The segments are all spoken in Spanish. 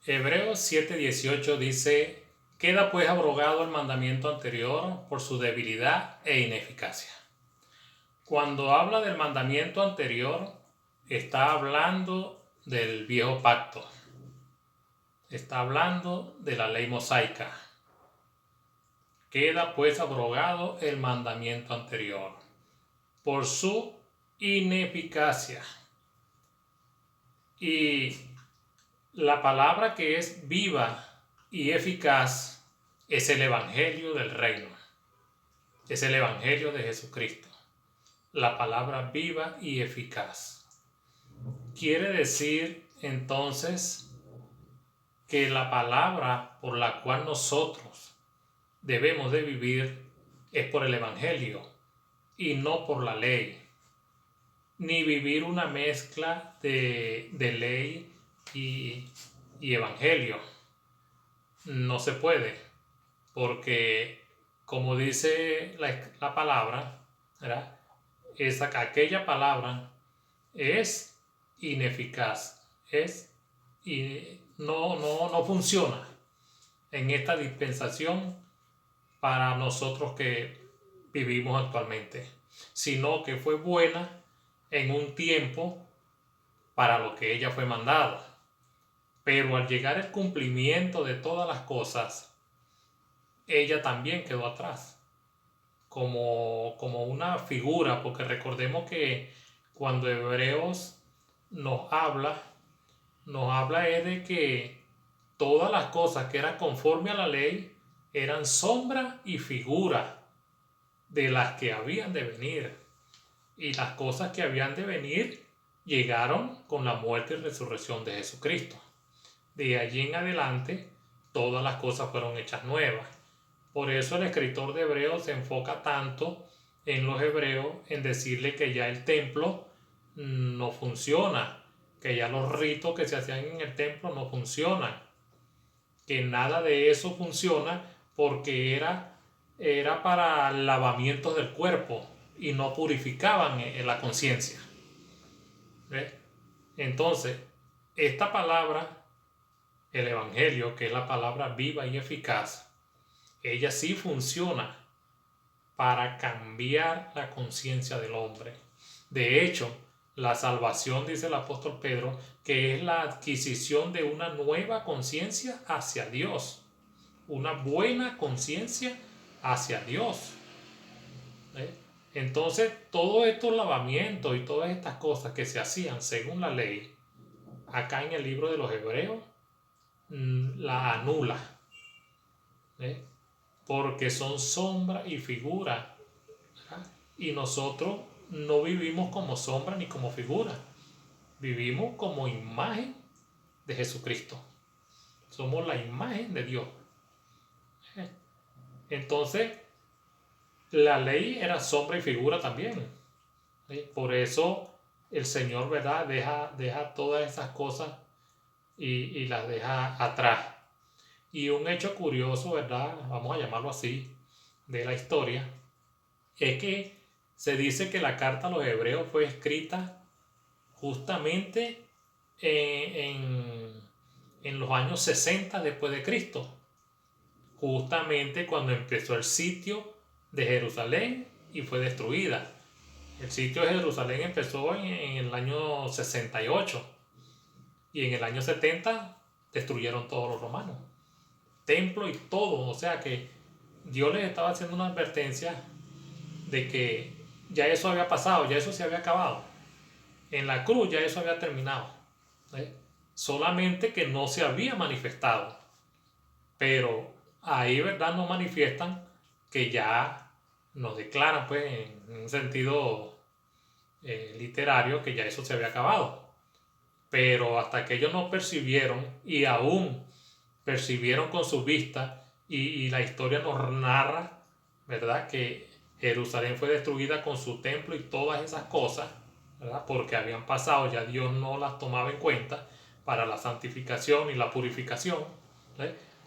Hebreos 7:18 dice, queda pues abrogado el mandamiento anterior por su debilidad e ineficacia. Cuando habla del mandamiento anterior, está hablando del viejo pacto. Está hablando de la ley mosaica. Queda pues abrogado el mandamiento anterior por su ineficacia. Y la palabra que es viva y eficaz es el evangelio del reino. Es el evangelio de Jesucristo. La palabra viva y eficaz. Quiere decir entonces que la palabra por la cual nosotros debemos de vivir es por el evangelio y no por la ley, ni vivir una mezcla de ley y evangelio. No se puede, porque como dice la palabra, ¿verdad? Aquella palabra es ineficaz, y no funciona en esta dispensación para nosotros que vivimos actualmente, sino que fue buena en un tiempo para lo que ella fue mandada. Pero al llegar el cumplimiento de todas las cosas, ella también quedó atrás, como una figura, porque recordemos que cuando Hebreos nos habla es de que todas las cosas que eran conforme a la ley eran sombra y figura de las que habían de venir. Y las cosas que habían de venir llegaron con la muerte y resurrección de Jesucristo. De allí en adelante, todas las cosas fueron hechas nuevas. Por eso el escritor de Hebreos se enfoca tanto en los hebreos en decirle que ya el templo no funciona, que ya los ritos que se hacían en el templo no funcionan, que nada de eso funciona porque era para lavamientos del cuerpo y no purificaban en la conciencia. ¿Ves? Entonces, esta palabra, el evangelio, que es la palabra viva y eficaz, ella sí funciona para cambiar la conciencia del hombre. De hecho, la salvación, dice el apóstol Pedro, que es la adquisición de una nueva conciencia hacia Dios, una buena conciencia hacia Dios. Entonces, todos estos lavamientos y todas estas cosas que se hacían según la ley, acá en el libro de los Hebreos, la anula. Porque son sombra y figura. Y nosotros no vivimos como sombra ni como figura. Vivimos como imagen de Jesucristo. Somos la imagen de Dios. Entonces, la ley era sombra y figura también. Por eso el Señor, ¿verdad?, deja todas esas cosas y las deja atrás. Y un hecho curioso, ¿verdad?, vamos a llamarlo así, de la historia, es que se dice que la carta a los hebreos fue escrita justamente en los años 60 después de Cristo, justamente cuando empezó el sitio de Jerusalén y fue destruida. El sitio de Jerusalén empezó en el año 68 y en el año 70 destruyeron todos los romanos, templo y todo. O sea que Dios les estaba haciendo una advertencia de que ya eso había pasado, ya eso se había acabado. En la cruz ya eso había terminado. Solamente que no se había manifestado. Pero ahí, ¿verdad?, nos manifiestan que ya nos declaran, pues, en un sentido literario, que ya eso se había acabado. Pero hasta que ellos no percibieron, y aún percibieron con su vista, y la historia nos narra, ¿verdad?, que Jerusalén fue destruida con su templo y todas esas cosas, ¿verdad?, porque habían pasado, ya Dios no las tomaba en cuenta para la santificación y la purificación,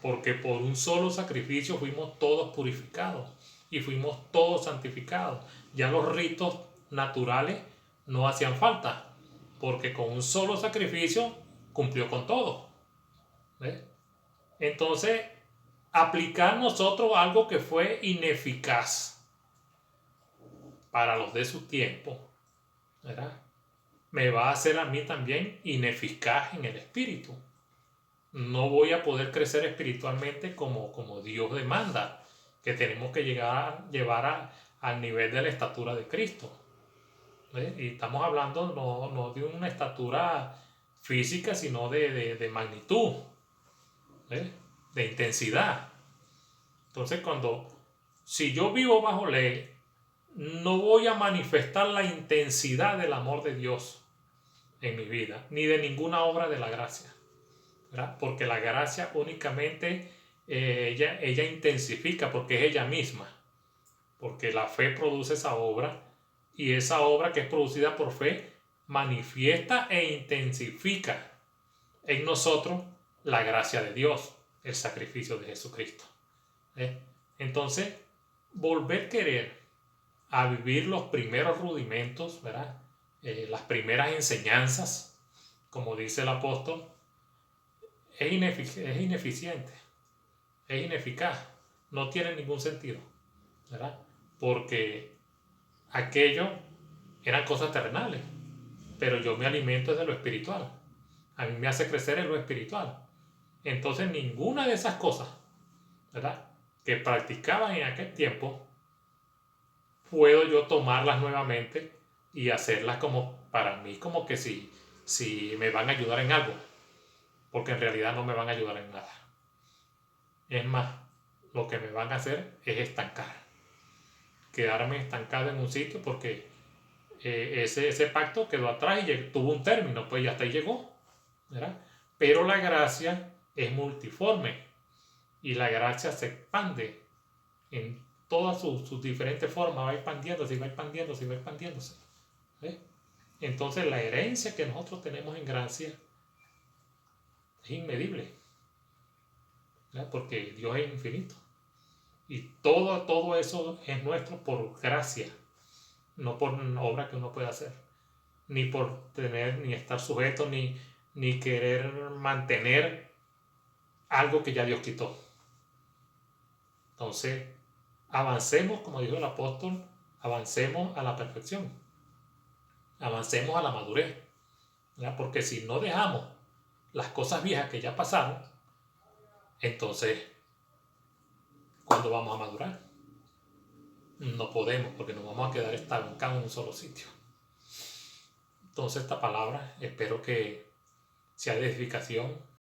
porque por un solo sacrificio fuimos todos purificados y fuimos todos santificados. Ya los ritos naturales no hacían falta, porque con un solo sacrificio cumplió con todo. ¿Ves? Entonces, aplicar nosotros algo que fue ineficaz para los de su tiempo, ¿verdad? Me va a hacer a mí también ineficaz en el espíritu. No voy a poder crecer espiritualmente como Dios demanda, que tenemos que llevar al nivel de la estatura de Cristo. ¿Ves? Y estamos hablando no de una estatura física, sino de magnitud, ¿ves? De intensidad. Entonces, si yo vivo bajo ley, no voy a manifestar la intensidad del amor de Dios en mi vida, ni de ninguna obra de la gracia, ¿verdad? Porque la gracia únicamente ella intensifica, porque es ella misma, porque la fe produce esa obra, y esa obra que es producida por fe manifiesta e intensifica en nosotros la gracia de Dios, el sacrificio de Jesucristo. ¿Eh? Entonces, volver a querer a vivir los primeros rudimentos, ¿verdad? Las primeras enseñanzas, como dice el apóstol, es ineficiente, es ineficaz, no tiene ningún sentido, ¿verdad? Porque aquello eran cosas terrenales, pero yo me alimento de lo espiritual, a mí me hace crecer en lo espiritual. Entonces ninguna de esas cosas, ¿verdad?, que practicaban en aquel tiempo, puedo yo tomarlas nuevamente y hacerlas como para mí, como que si me van a ayudar en algo, porque en realidad no me van a ayudar en nada. Es más, lo que me van a hacer es estancar, quedarme estancado en un sitio, porque ese pacto quedó atrás y tuvo un término, pues ya hasta ahí llegó, ¿verdad? Pero la gracia es multiforme y la gracia se expande en todas sus diferentes formas, va expandiéndose y va expandiéndose y va expandiéndose. ¿Ves? Entonces la herencia que nosotros tenemos en gracia es inmedible, ¿verdad? Porque Dios es infinito y todo eso es nuestro por gracia, no por obra que uno pueda hacer, ni por tener, ni estar sujeto, ni querer mantener algo que ya Dios quitó. Entonces, avancemos, como dijo el apóstol, avancemos a la perfección, avancemos a la madurez, ¿verdad? Porque si no dejamos las cosas viejas que ya pasaron, entonces, ¿cuándo vamos a madurar? No podemos, porque nos vamos a quedar estancados en un solo sitio. Entonces, esta palabra espero que sea de edificación